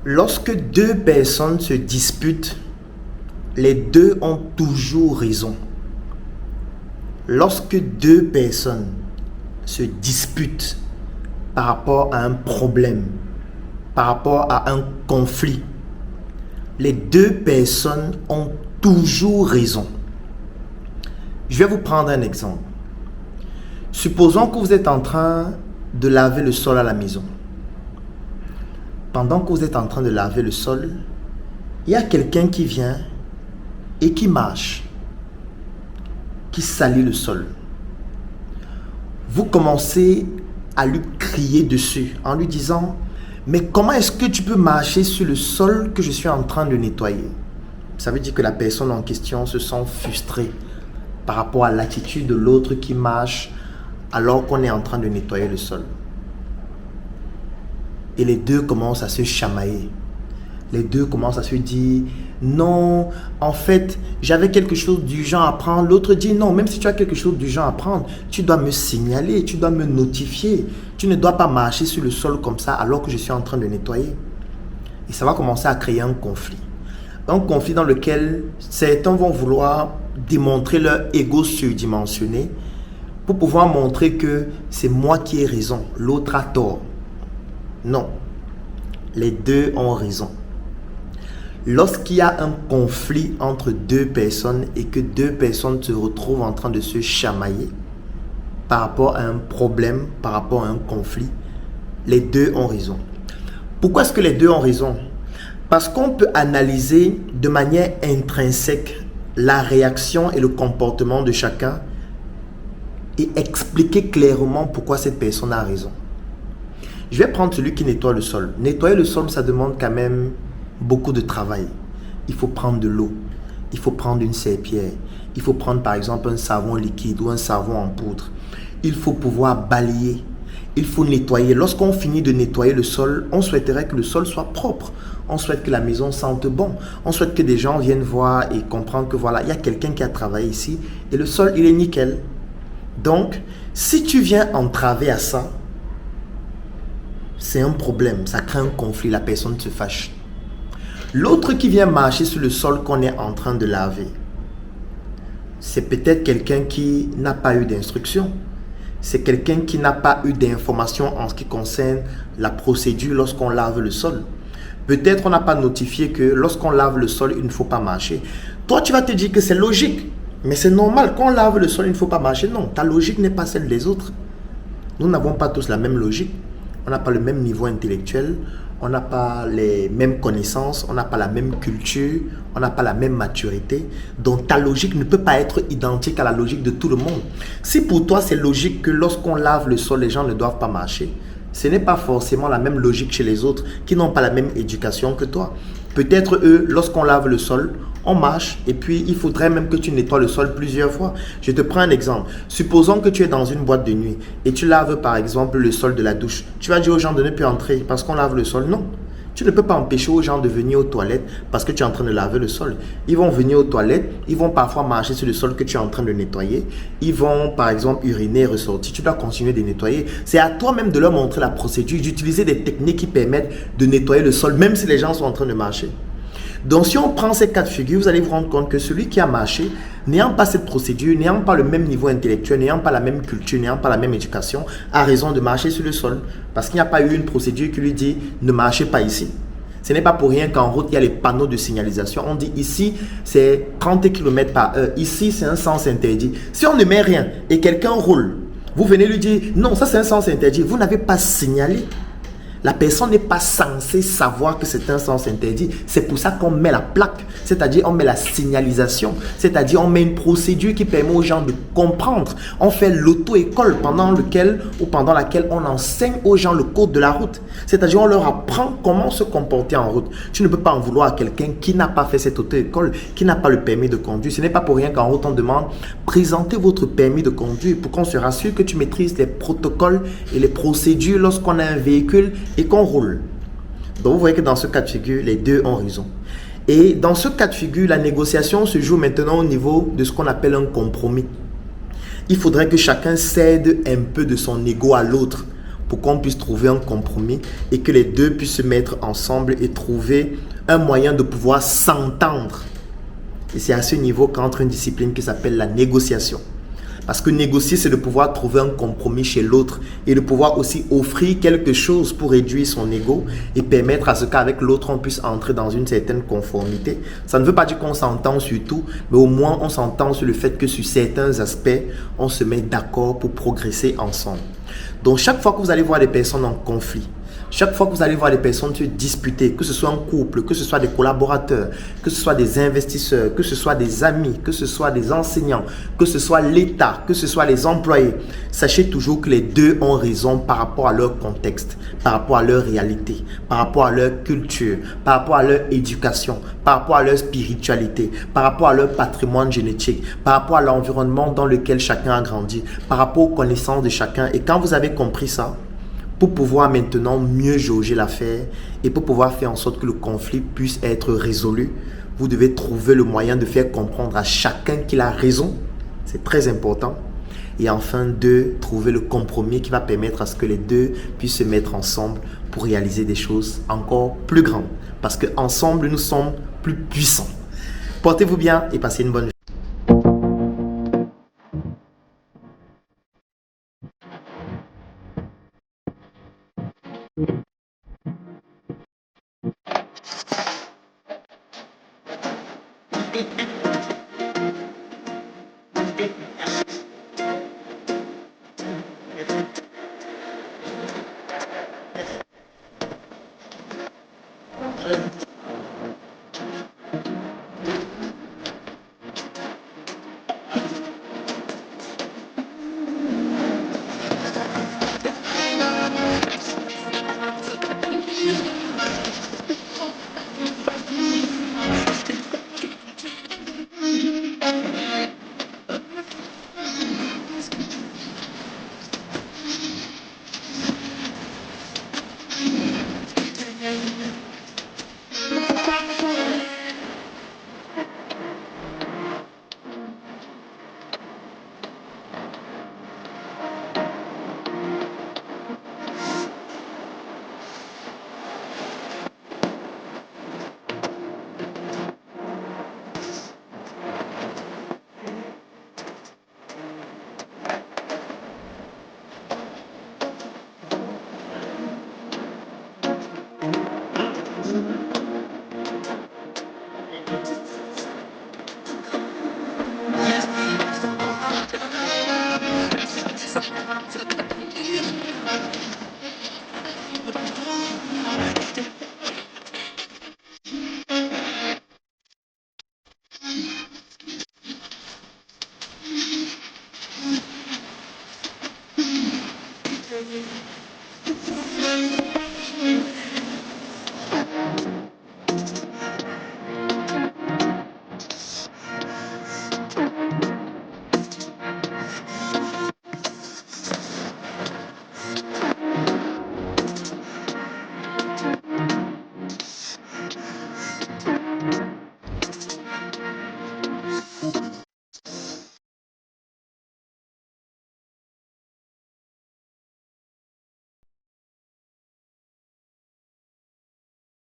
Lorsque deux personnes se disputent, les deux ont toujours raison. Lorsque deux personnes se disputent par rapport à un problème, par rapport à un conflit, les deux personnes ont toujours raison. Je vais vous prendre un exemple. Supposons que vous êtes en train de laver le sol à la maison. Pendant que vous êtes en train de laver le sol, il y a quelqu'un qui vient et qui marche, qui salit le sol. Vous commencez à lui crier dessus en lui disant « Mais comment est-ce que tu peux marcher sur le sol que je suis en train de nettoyer ?» Ça veut dire que la personne en question se sent frustrée par rapport à l'attitude de l'autre qui marche alors qu'on est en train de nettoyer le sol. Et les deux commencent à se chamailler. Les deux commencent à se dire « Non, en fait, j'avais quelque chose d'urgent à prendre. » L'autre dit « Non, même si tu as quelque chose d'urgent à prendre, tu dois me signaler, tu dois me notifier. Tu ne dois pas marcher sur le sol comme ça alors que je suis en train de nettoyer. » Et ça va commencer à créer un conflit. Un conflit dans lequel certains vont vouloir démontrer leur ego surdimensionné pour pouvoir montrer que c'est moi qui ai raison, l'autre a tort. Non, les deux ont raison. Lorsqu'il y a un conflit entre deux personnes et que deux personnes se retrouvent en train de se chamailler par rapport à un problème, par rapport à un conflit, les deux ont raison. Pourquoi est-ce que les deux ont raison? Parce qu'on peut analyser de manière intrinsèque la réaction et le comportement de chacun et expliquer clairement pourquoi cette personne a raison. Je vais prendre celui qui nettoie le sol. Nettoyer le sol, ça demande quand même beaucoup de travail. Il faut prendre de l'eau, il faut prendre une serpillière, il faut prendre par exemple un savon liquide ou un savon en poudre. Il faut pouvoir balayer, il faut nettoyer. Lorsqu'on finit de nettoyer le sol, on souhaiterait que le sol soit propre. On souhaite que la maison sente bon. On souhaite que des gens viennent voir et comprendre que voilà, il y a quelqu'un qui a travaillé ici et le sol, il est nickel. Donc, si tu viens entraver à ça, c'est un problème, ça crée un conflit, la personne se fâche. L'autre qui vient marcher sur le sol qu'on est en train de laver, c'est peut-être quelqu'un qui n'a pas eu d'instruction. C'est quelqu'un qui n'a pas eu d'information en ce qui concerne la procédure lorsqu'on lave le sol. Peut-être on n'a pas notifié que lorsqu'on lave le sol, il ne faut pas marcher. Toi, tu vas te dire que c'est logique, mais c'est normal. Quand on lave le sol, il ne faut pas marcher. Non, ta logique n'est pas celle des autres. Nous n'avons pas tous la même logique. On n'a pas le même niveau intellectuel, on n'a pas les mêmes connaissances, on n'a pas la même culture, on n'a pas la même maturité. Donc ta logique ne peut pas être identique à la logique de tout le monde. Si pour toi c'est logique que lorsqu'on lave le sol, les gens ne doivent pas marcher, ce n'est pas forcément la même logique chez les autres qui n'ont pas la même éducation que toi. Peut-être eux, lorsqu'on lave le sol, on marche et puis il faudrait même que tu nettoies le sol plusieurs fois. Je te prends un exemple. Supposons que tu es dans une boîte de nuit et tu laves par exemple le sol de la douche. Tu vas dire aux gens de ne plus entrer parce qu'on lave le sol. Non. Tu ne peux pas empêcher aux gens de venir aux toilettes parce que tu es en train de laver le sol. Ils vont venir aux toilettes, ils vont parfois marcher sur le sol que tu es en train de nettoyer. Ils vont par exemple uriner et ressortir. Tu dois continuer de nettoyer. C'est à toi-même de leur montrer la procédure, d'utiliser des techniques qui permettent de nettoyer le sol même si les gens sont en train de marcher. Donc si on prend ces cas de figure, vous allez vous rendre compte que celui qui a marché, n'ayant pas cette procédure, n'ayant pas le même niveau intellectuel, n'ayant pas la même culture, n'ayant pas la même éducation, a raison de marcher sur le sol. Parce qu'il n'y a pas eu une procédure qui lui dit « ne marchez pas ici ». Ce n'est pas pour rien qu'en route, il y a les panneaux de signalisation. On dit ici, c'est 30 km/h. Ici, c'est un sens interdit. Si on ne met rien et quelqu'un roule, vous venez lui dire « non, ça c'est un sens interdit ». Vous n'avez pas signalé. La personne n'est pas censée savoir que c'est un sens interdit. C'est pour ça qu'on met la plaque, c'est-à-dire on met la signalisation, c'est-à-dire on met une procédure qui permet aux gens de comprendre. On fait l'auto-école pendant laquelle on enseigne aux gens le code de la route. C'est-à-dire on leur apprend comment se comporter en route. Tu ne peux pas en vouloir à quelqu'un qui n'a pas fait cette auto-école, qui n'a pas le permis de conduire. Ce n'est pas pour rien qu'en route on demande présentez votre permis de conduire pour qu'on se rassure que tu maîtrises les protocoles et les procédures lorsqu'on a un véhicule et qu'on roule. Donc vous voyez que dans ce cas de figure, les deux ont raison. Et dans ce cas de figure, la négociation se joue maintenant au niveau de ce qu'on appelle un compromis. Il faudrait que chacun cède un peu de son ego à l'autre pour qu'on puisse trouver un compromis et que les deux puissent se mettre ensemble et trouver un moyen de pouvoir s'entendre. Et c'est à ce niveau qu'entre une discipline qui s'appelle la négociation. Parce que négocier, c'est de pouvoir trouver un compromis chez l'autre et de pouvoir aussi offrir quelque chose pour réduire son ego et permettre à ce qu'avec l'autre, on puisse entrer dans une certaine conformité. Ça ne veut pas dire qu'on s'entend sur tout, mais au moins on s'entend sur le fait que sur certains aspects, on se met d'accord pour progresser ensemble. Donc chaque fois que vous allez voir des personnes en conflit, chaque fois que vous allez voir des personnes se disputer, que ce soit un couple, que ce soit des collaborateurs, que ce soit des investisseurs, que ce soit des amis, que ce soit des enseignants, que ce soit l'État, que ce soit les employés, sachez toujours que les deux ont raison par rapport à leur contexte, par rapport à leur réalité, par rapport à leur culture, par rapport à leur éducation, par rapport à leur spiritualité, par rapport à leur patrimoine génétique, par rapport à l'environnement dans lequel chacun a grandi, par rapport aux connaissances de chacun. Et quand vous avez compris ça, pour pouvoir maintenant mieux jauger l'affaire et pour pouvoir faire en sorte que le conflit puisse être résolu, vous devez trouver le moyen de faire comprendre à chacun qu'il a raison. C'est très important. Et enfin, de trouver le compromis qui va permettre à ce que les deux puissent se mettre ensemble pour réaliser des choses encore plus grandes. Parce qu'ensemble, nous sommes plus puissants. Portez-vous bien et passez une bonne journée.